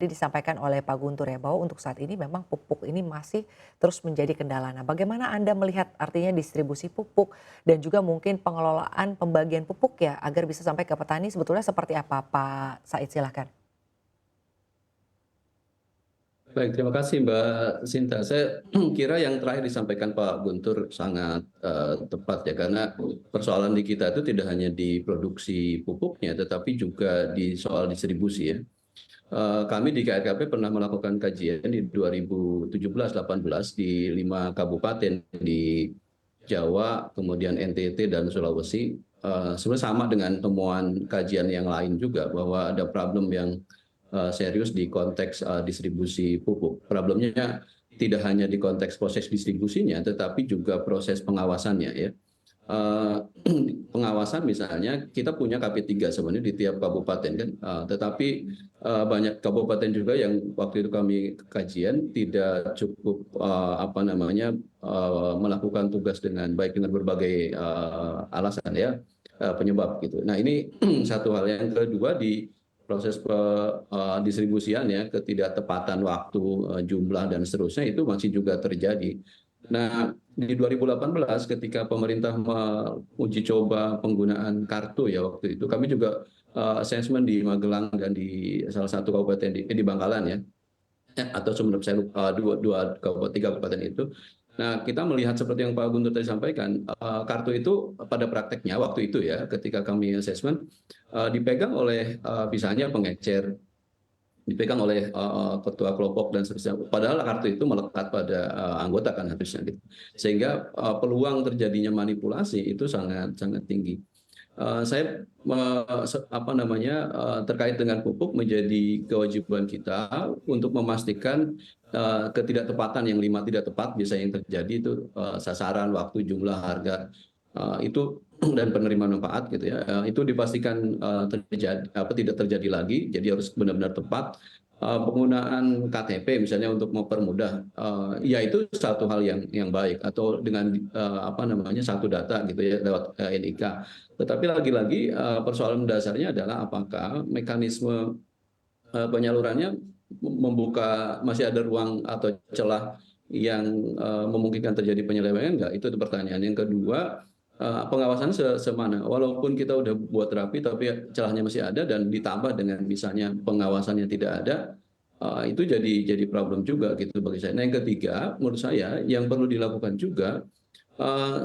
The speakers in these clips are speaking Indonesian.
disampaikan oleh Pak Guntur ya, bahwa untuk saat ini memang pupuk ini masih terus menjadi kendala. Nah, bagaimana Anda melihat artinya distribusi pupuk dan juga mungkin pengelolaan pembagian pupuk ya agar bisa sampai ke petani sebetulnya seperti apa Pak Said? Silahkan. Baik, terima kasih Mbak Sinta. Saya kira yang terakhir disampaikan Pak Guntur sangat tepat ya, karena persoalan di kita itu tidak hanya di produksi pupuknya, tetapi juga di soal distribusi ya. Kami di KRKP pernah melakukan kajian di 2017-18 di 5 kabupaten di Jawa, kemudian NTT dan Sulawesi. Sebenarnya sama dengan temuan kajian yang lain juga, bahwa ada problem yang serius di konteks distribusi pupuk. Problemnya tidak hanya di konteks proses distribusinya, tetapi juga proses pengawasannya ya. Eh, Pengawasan misalnya kita punya KP3 sebenarnya di tiap kabupaten kan, tetapi banyak kabupaten juga yang waktu itu kami kajian tidak cukup melakukan tugas dengan baik dengan berbagai alasan ya, penyebab gitu. Nah ini satu hal. Yang kedua, di proses distribusian ya, ketidaktepatan waktu, jumlah dan seterusnya itu masih juga terjadi. Nah, di 2018 ketika pemerintah menguji coba penggunaan kartu ya, waktu itu kami juga assessment di Magelang dan di salah satu kabupaten di Bangkalan ya, atau Sumeneb, saya lupa, tiga kabupaten itu. Nah, kita melihat seperti yang Pak Guntur tadi sampaikan, kartu itu pada prakteknya waktu itu ya, ketika kami assessment, dipegang oleh misalnya pengecer, dipegang oleh ketua kelompok dan seterusnya. Padahal kartu itu melekat pada anggota kan harusnya gitu. Sehingga peluang terjadinya manipulasi itu sangat sangat tinggi. Saya terkait dengan pupuk menjadi kewajiban kita untuk memastikan ketidaktepatan yang 5 tidak tepat bisa yang terjadi itu, sasaran, waktu, jumlah, harga, itu dan penerimaan manfaat gitu ya, itu dipastikan tidak terjadi lagi. Jadi harus benar-benar tepat. Penggunaan KTP misalnya untuk mempermudah, ya itu satu hal yang baik, atau dengan satu data gitu ya lewat NIK. Tetapi lagi-lagi persoalan dasarnya adalah apakah mekanisme penyalurannya membuka, masih ada ruang atau celah yang memungkinkan terjadi penyelewengan enggak? Itu pertanyaan. Yang kedua, pengawasan semana. Walaupun kita udah buat rapi, tapi celahnya masih ada, dan ditambah dengan misalnya pengawasannya tidak ada, itu jadi problem juga gitu bagi saya. Nah, yang ketiga, menurut saya yang perlu dilakukan juga,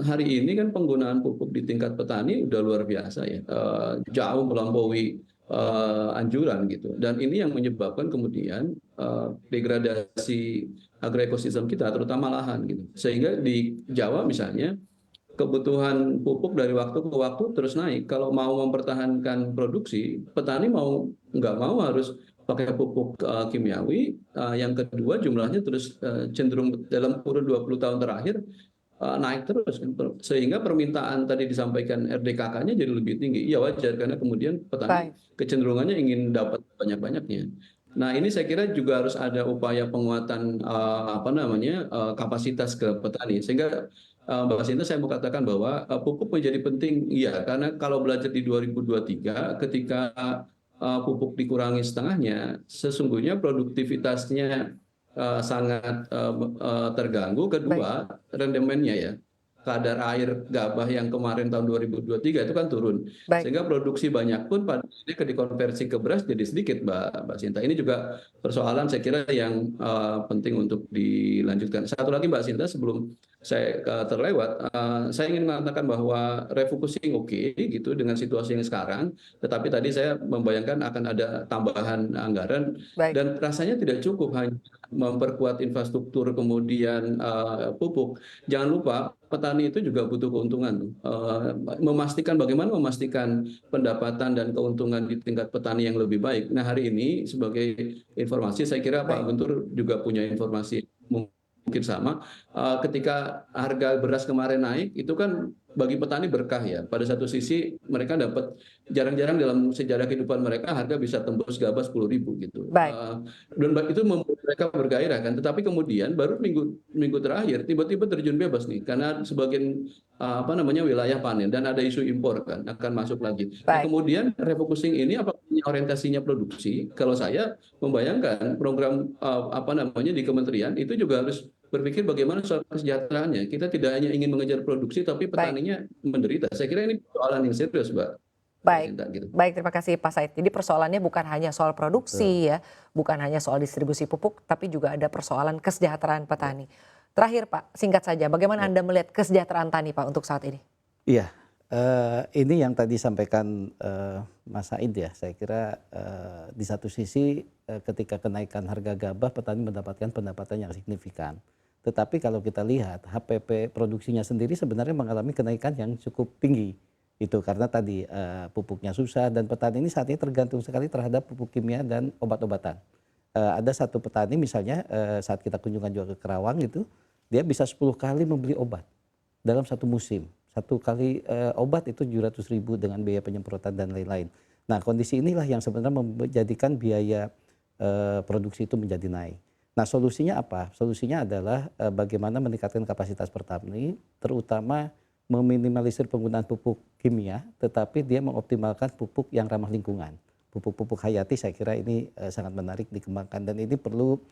hari ini kan penggunaan pupuk di tingkat petani udah luar biasa ya, jauh melampaui anjuran gitu. Dan ini yang menyebabkan kemudian degradasi agroekosistem kita, terutama lahan gitu. Sehingga di Jawa misalnya, kebutuhan pupuk dari waktu ke waktu terus naik. Kalau mau mempertahankan produksi, petani mau nggak mau harus pakai pupuk kimiawi. Yang kedua, jumlahnya terus cenderung dalam kurun 20 tahun terakhir naik terus, sehingga permintaan tadi disampaikan RDKK-nya jadi lebih tinggi. Iya, wajar, karena kemudian petani Baik. kecenderungannya ingin dapat banyak-banyaknya. Nah, ini saya kira juga harus ada upaya penguatan kapasitas ke petani, sehingga Mbak Sinta, saya mau katakan bahwa pupuk menjadi penting, iya, karena kalau belajar di 2023 ketika pupuk dikurangi setengahnya, sesungguhnya produktivitasnya sangat terganggu. Baik. Kedua, rendemennya ya, kadar air gabah yang kemarin tahun 2023 itu kan turun, Baik. sehingga produksi banyak pun pada akhirnya dikonversi ke beras jadi sedikit, Mbak Sinta. Ini juga persoalan saya kira yang penting untuk dilanjutkan. Satu lagi Mbak Sinta, sebelum saya terlewat, saya ingin mengatakan bahwa refocusing oke gitu dengan situasi yang sekarang, tetapi tadi saya membayangkan akan ada tambahan anggaran, Baik. dan rasanya tidak cukup hanya memperkuat infrastruktur kemudian pupuk. Jangan lupa petani itu juga butuh keuntungan. Bagaimana memastikan pendapatan dan keuntungan di tingkat petani yang lebih baik. Nah, hari ini sebagai informasi, saya kira Pak Baik. Guntur juga punya informasi mungkin sama. Ketika harga beras kemarin naik, itu kan bagi petani berkah ya. Pada satu sisi mereka dapat, jarang-jarang dalam sejarah kehidupan mereka harga bisa tembus gabah 10.000 gitu. Baik. Dan itu membuat mereka bergairah kan. Tetapi kemudian baru minggu terakhir tiba-tiba terjun bebas nih, karena sebagian wilayah panen dan ada isu impor kan akan masuk lagi. Nah, Baik. kemudian refocusing ini apakah punya orientasinya produksi, kalau saya membayangkan program di kementerian itu juga harus berpikir bagaimana soal kesejahteraannya. Kita tidak hanya ingin mengejar produksi, tapi Baik, petaninya menderita. Saya kira ini persoalan yang serius, Mbak baik. Sinta, gitu. Baik, terima kasih Pak Said. Jadi persoalannya bukan hanya soal Betul. produksi ya, bukan hanya soal distribusi pupuk, tapi juga ada persoalan kesejahteraan Ya. petani. Terakhir Pak, singkat saja, bagaimana Ya. Anda melihat kesejahteraan tani Pak untuk saat ini? Iya, ini yang tadi sampaikan Mas Said ya, saya kira di satu sisi ketika kenaikan harga gabah petani mendapatkan pendapatan yang signifikan. Tetapi kalau kita lihat HPP produksinya sendiri sebenarnya mengalami kenaikan yang cukup tinggi. Itu karena tadi pupuknya susah dan petani ini saat ini tergantung sekali terhadap pupuk kimia dan obat-obatan. Ada satu petani misalnya saat kita kunjungan juga ke Kerawang itu, dia bisa 10 kali membeli obat dalam satu musim. Satu kali obat itu 700.000 dengan biaya penyemprotan dan lain-lain. Nah kondisi inilah yang sebenarnya menjadikan biaya produksi itu menjadi naik. Nah solusinya apa? Solusinya adalah bagaimana meningkatkan kapasitas petani, terutama meminimalisir penggunaan pupuk kimia, tetapi dia mengoptimalkan pupuk yang ramah lingkungan. Pupuk-pupuk hayati saya kira ini sangat menarik dikembangkan dan ini perlu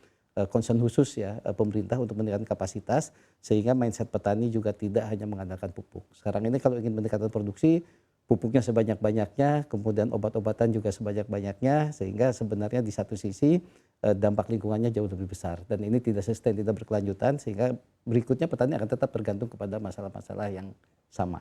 concern khusus ya pemerintah untuk meningkatkan kapasitas sehingga mindset petani juga tidak hanya mengandalkan pupuk. Sekarang ini kalau ingin meningkatkan produksi, pupuknya sebanyak-banyaknya, kemudian obat-obatan juga sebanyak-banyaknya sehingga sebenarnya di satu sisi dampak lingkungannya jauh lebih besar dan ini tidak sustain, tidak berkelanjutan sehingga berikutnya petani akan tetap bergantung kepada masalah-masalah yang sama.